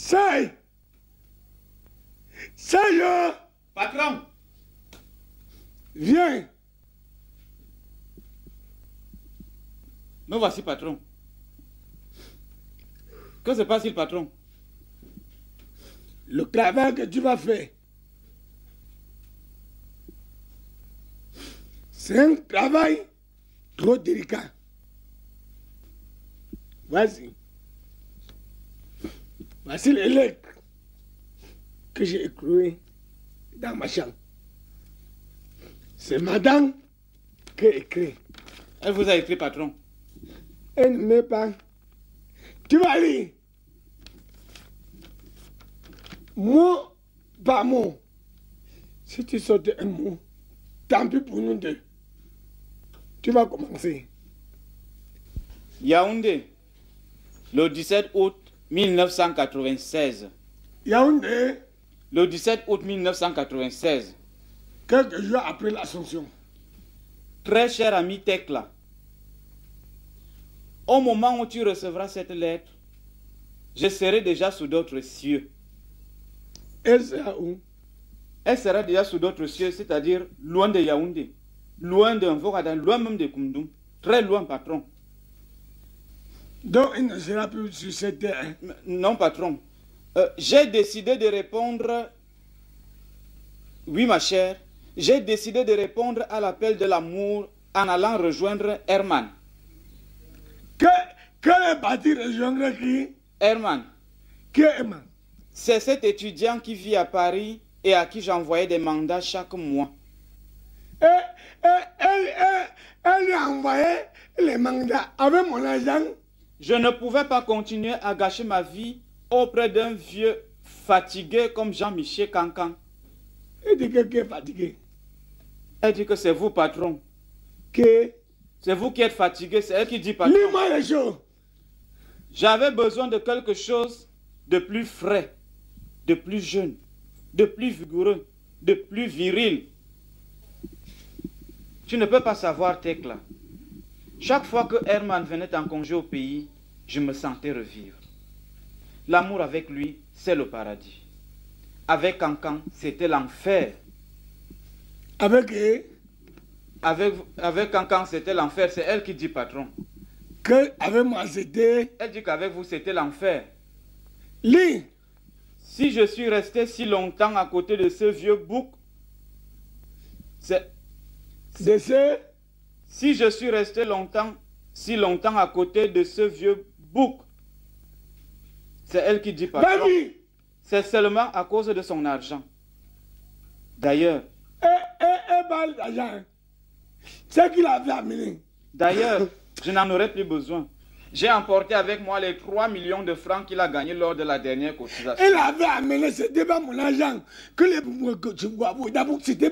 Ça yo. Patron. Viens. Me voici, patron. Que se passe-t-il, patron? Le travail que tu vas faire, c'est un travail trop délicat. Vas-y. Voici les lettres que j'ai écrites dans ma chambre. C'est madame qui a écrit. Elle vous a écrit, patron. Elle ne met pas. Tu vas lire. Mot par mot. Si tu sautes un mot, tant pis pour nous deux. Tu vas commencer. Yaoundé, le 17 août 1996. Yaoundé, le 17 août 1996. Quelques jours après l'Assomption. Très cher ami Tekla, au moment où tu recevras cette lettre, je serai déjà sous d'autres cieux. Elle sera où? Elle sera déjà sous d'autres cieux, c'est-à-dire loin de Yaoundé, loin de Mvokada, loin même de Koumdoum, très loin, patron. Donc, il ne sera plus sur cette terre. Non, patron. J'ai décidé de répondre... Oui, ma chère. J'ai décidé de répondre à l'appel de l'amour en allant rejoindre Herman. Quel est parti rejoindre qui? Herman. Qui est Herman? C'est cet étudiant qui vit à Paris et à qui j'envoyais des mandats chaque mois. Elle lui a envoyé les mandats avec mon argent. Je ne pouvais pas continuer à gâcher ma vie auprès d'un vieux fatigué comme Jean-Michel Cancan. Elle dit que qui est fatigué. Elle dit que c'est vous, patron. Que? C'est vous qui êtes fatigué, c'est elle qui dit patron. Lis-moi les choses. J'avais besoin de quelque chose de plus frais, de plus jeune, de plus vigoureux, de plus viril. Tu ne peux pas savoir, Tekla. Chaque fois que Herman venait en congé au pays, je me sentais revivre. L'amour avec lui, c'est le paradis. Avec Cancan, c'était l'enfer. Avec qui? Avec Cancan, c'était l'enfer. C'est elle qui dit, patron. Que avec moi, c'était... Elle dit qu'avec vous, c'était l'enfer. Lis. Si je suis resté si longtemps à côté de ce vieux bouc, c'est... Si je suis resté si longtemps à côté de ce vieux bouc, c'est elle qui dit patron. C'est seulement à cause de son argent. D'ailleurs... C'est qu'il avait amené. D'ailleurs, je n'en aurais plus besoin. J'ai emporté avec moi les 3 millions de francs qu'il a gagnés lors de la dernière cotisation. Il avait amené, c'était pas mon argent. C'était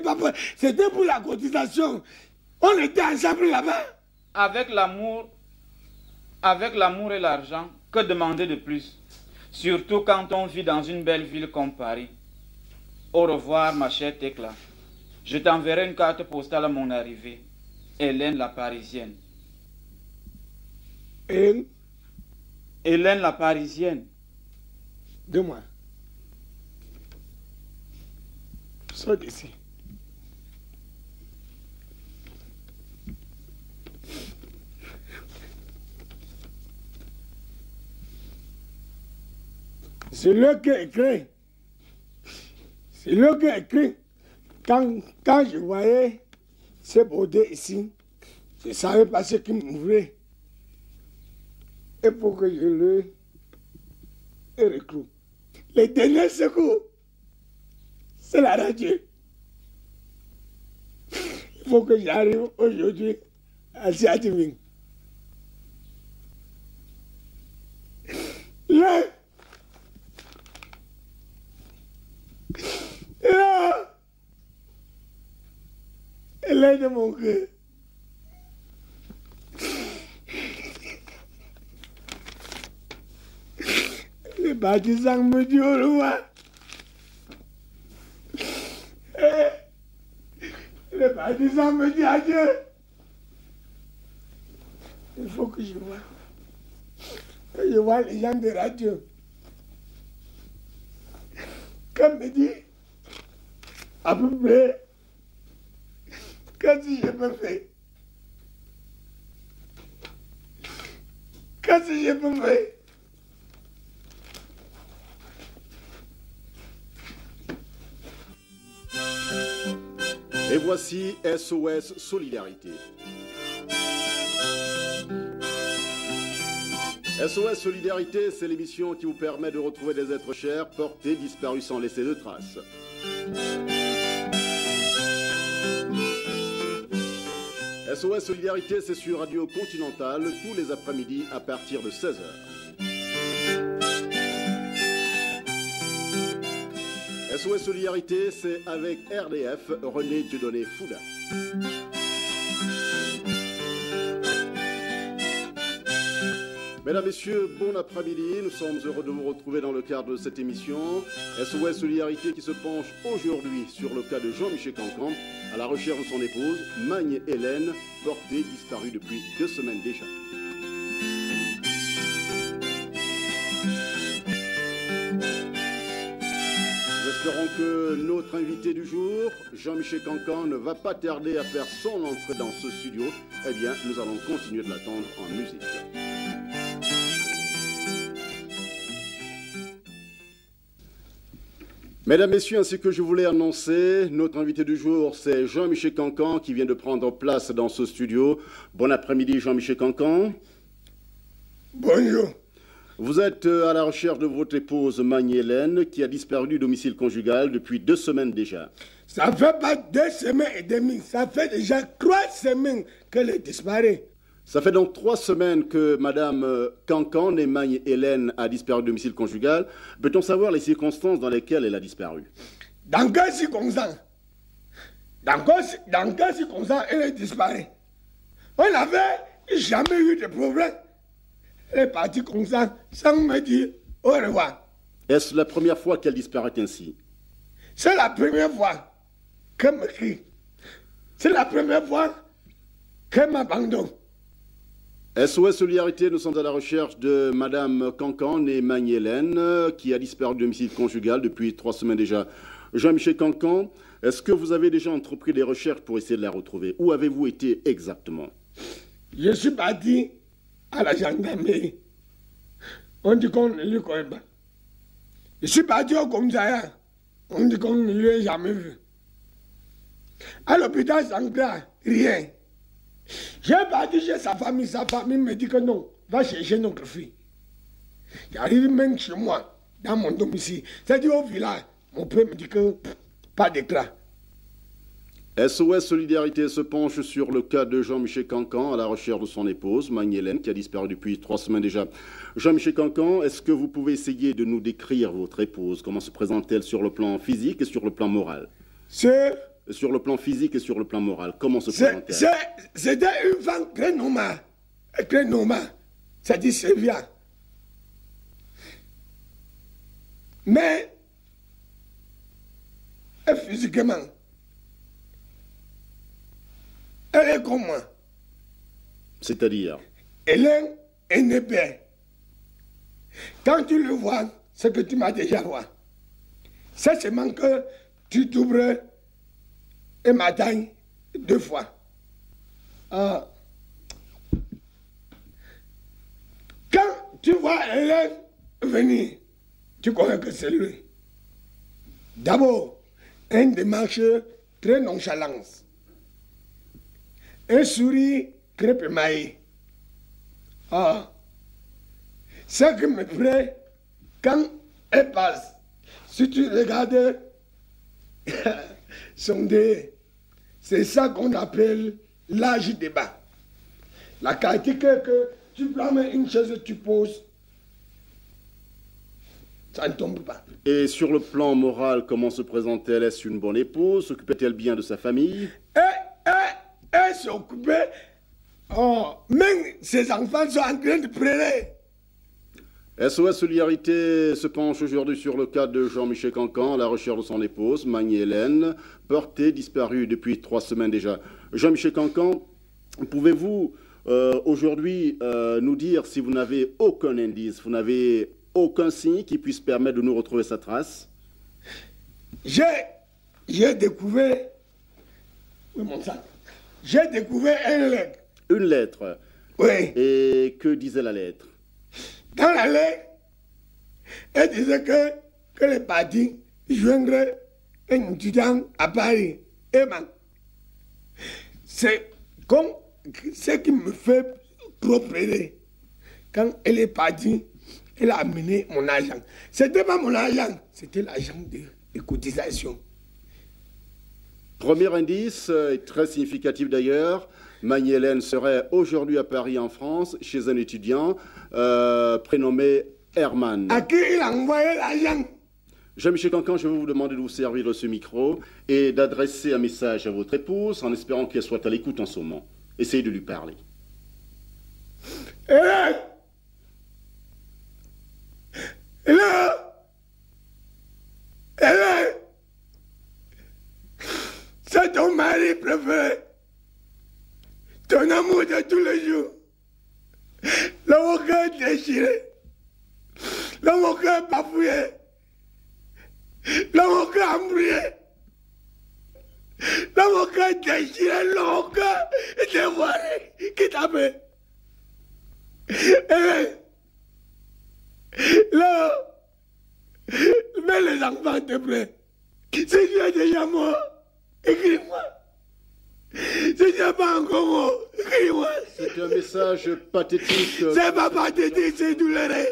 pour la cotisation. On était ensemble là-bas. Avec l'amour et l'argent, que demander de plus? Surtout quand on vit dans une belle ville comme Paris. Au revoir, ma chère Tekla. Je t'enverrai une carte postale à mon arrivée. Hélène la Parisienne. Hélène la Parisienne. Dis-moi. Sors d'ici. C'est lui qui a écrit. C'est lui qui a écrit. Quand je voyais ce beauté ici, je ne savais pas ce qui m'ouvrait. Et pour que je le recrute. Les derniers secours, c'est la radio. Il faut que j'arrive aujourd'hui à Siativing. Là, elle est de mon cœur. Les bâtisseurs me disent au revoir. Les bâtisseurs me disent adieu. Il faut que je vois. Que je vois les gens de radio. Comme me dit, à peu près, qu'est-ce que je peux faire? Qu'est-ce que je peux faire? Et voici SOS Solidarité. SOS Solidarité, c'est l'émission qui vous permet de retrouver des êtres chers, portés, disparus sans laisser de traces. SOS Solidarité, c'est sur Radio Continentale, tous les après-midi à partir de 16h. SOS Solidarité, c'est avec RDF, René Dieudonné Fouda. Mesdames, Messieurs, bon après-midi. Nous sommes heureux de vous retrouver dans le cadre de cette émission. SOS Solidarité qui se penche aujourd'hui sur le cas de Jean-Michel Cancan, à la recherche de son épouse, Magne Hélène, portée disparue depuis 2 semaines déjà. Nous espérons que notre invité du jour, Jean-Michel Cancan, ne va pas tarder à faire son entrée dans ce studio. Eh bien, nous allons continuer de l'attendre en musique. Mesdames, Messieurs, ainsi que je vous l'ai annoncé, notre invité du jour, c'est Jean-Michel Cancan qui vient de prendre place dans ce studio. Bon après-midi, Jean-Michel Cancan. Bonjour. Vous êtes à la recherche de votre épouse Magne-Hélène qui a disparu du domicile conjugal depuis 2 semaines déjà. Ça fait pas 2 semaines et demie, ça fait déjà 3 semaines qu'elle est disparue. Ça fait donc 3 semaines que Madame Cancan, née Magne-Hélène, a disparu du domicile conjugal. Peut-on savoir les circonstances dans lesquelles elle a disparu? Dans quelles circonstances? Dans quelles circonstances elle est disparue? On n'avait jamais eu de problème. Elle est partie comme ça, sans me dire au revoir. Est-ce la première fois qu'elle disparaît ainsi? C'est la première fois qu'elle me crie. C'est la première fois qu'elle m'abandonne. SOS Solidarité, nous sommes à la recherche de Madame Cancan, née Magne-Hélène, qui a disparu du domicile conjugal depuis 3 semaines déjà. Jean-Michel Cancan, est-ce que vous avez déjà entrepris des recherches pour essayer de la retrouver? Où avez-vous été exactement? Je suis parti à la gendarmerie. On dit qu'on ne lui connaît pas. Je suis parti au commissariat. On dit qu'on ne lui a jamais vu. À l'hôpital Sankara, rien. J'ai parti chez sa famille me dit que non, va chercher notre fille. J'arrive même chez moi, dans mon domicile. C'est-à-dire au village, mon père me dit que pas d'écran. SOS Solidarité se penche sur le cas de Jean-Michel Cancan à la recherche de son épouse, Magne-Hélène, qui a disparu depuis 3 semaines déjà. Jean-Michel Cancan, est-ce que vous pouvez essayer de nous décrire votre épouse? Comment se présente-t-elle sur le plan physique et sur le plan moral? Sur le plan physique et sur le plan moral, comment se présente-t-elle? C'était une femme très normale. Très normale. C'est-à-dire Sylvia. Mais, physiquement, elle est comme moi. C'est-à-dire? Elle est un épée. Quand tu le vois, c'est que tu m'as déjà vu. C'est seulement que tu t'ouvres et m'attends 2 fois. Quand tu vois Hélène venir, tu connais que c'est lui. D'abord, une démarche très nonchalante. Un sourire crêpe émaillé. Ce qui me plaît, quand elle passe, si tu regardes son dé, c'est ça qu'on appelle l'âge débat. La qualité que tu prends une chaise, tu poses, ça ne tombe pas. Et sur le plan moral, comment se présente-t-elle? Est-ce une bonne épouse? S'occupe-t-elle bien de sa famille? Elle s'occupait. Même ses enfants sont en train de pleurer. SOS Solidarité se penche aujourd'hui sur le cas de Jean-Michel Cancan à la recherche de son épouse, Magne-Hélène, portée disparue depuis 3 semaines déjà. Jean-Michel Cancan, pouvez-vous aujourd'hui nous dire si vous n'avez aucun indice, vous n'avez aucun signe qui puisse permettre de nous retrouver sa trace? j'ai découvert... Oui, mon sang. J'ai découvert une lettre. Une lettre. Oui. Et que disait la lettre? Dans la lettre, elle disait que les partis joindraient un étudiant à Paris. Et c'est comme ce qui me fait trop pleurer. Quand elle est partie, elle a amené mon argent. C'était pas mon argent, c'était l'argent de cotisation. Premier indice, très significatif d'ailleurs, Magne-Hélène serait aujourd'hui à Paris en France, chez un étudiant prénommé Herman. À qui il a envoyé l'argent? Jean-Michel Cancan, je vais vous demander de vous servir de ce micro et d'adresser un message à votre épouse en espérant qu'elle soit à l'écoute en ce moment. Essayez de lui parler. Hélène! Hélène! Hélène! C'est ton mari préféré. Ton amour de tous les jours. L'avocat est déchiré. L'avocat est bafouillé. L'avocat embrouillé. L'avocat est déchiré. L'avocat est dévoilé. Qui t'appelle? Là, mets les enfants de près. Si tu es déjà mort, écris-moi. Si tu n'es pas encore mort, écris-moi. C'est un message pathétique. C'est pas pathétique, c'est douloureux.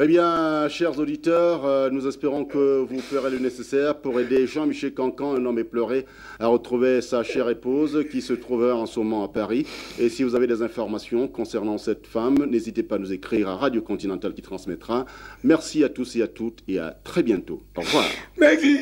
Eh bien, chers auditeurs, nous espérons que vous ferez le nécessaire pour aider Jean-Michel Cancan, un homme éploré, à retrouver sa chère épouse qui se trouve en ce moment à Paris. Et si vous avez des informations concernant cette femme, n'hésitez pas à nous écrire à Radio Continentale qui transmettra. Merci à tous et à toutes et à très bientôt. Au revoir. Merci.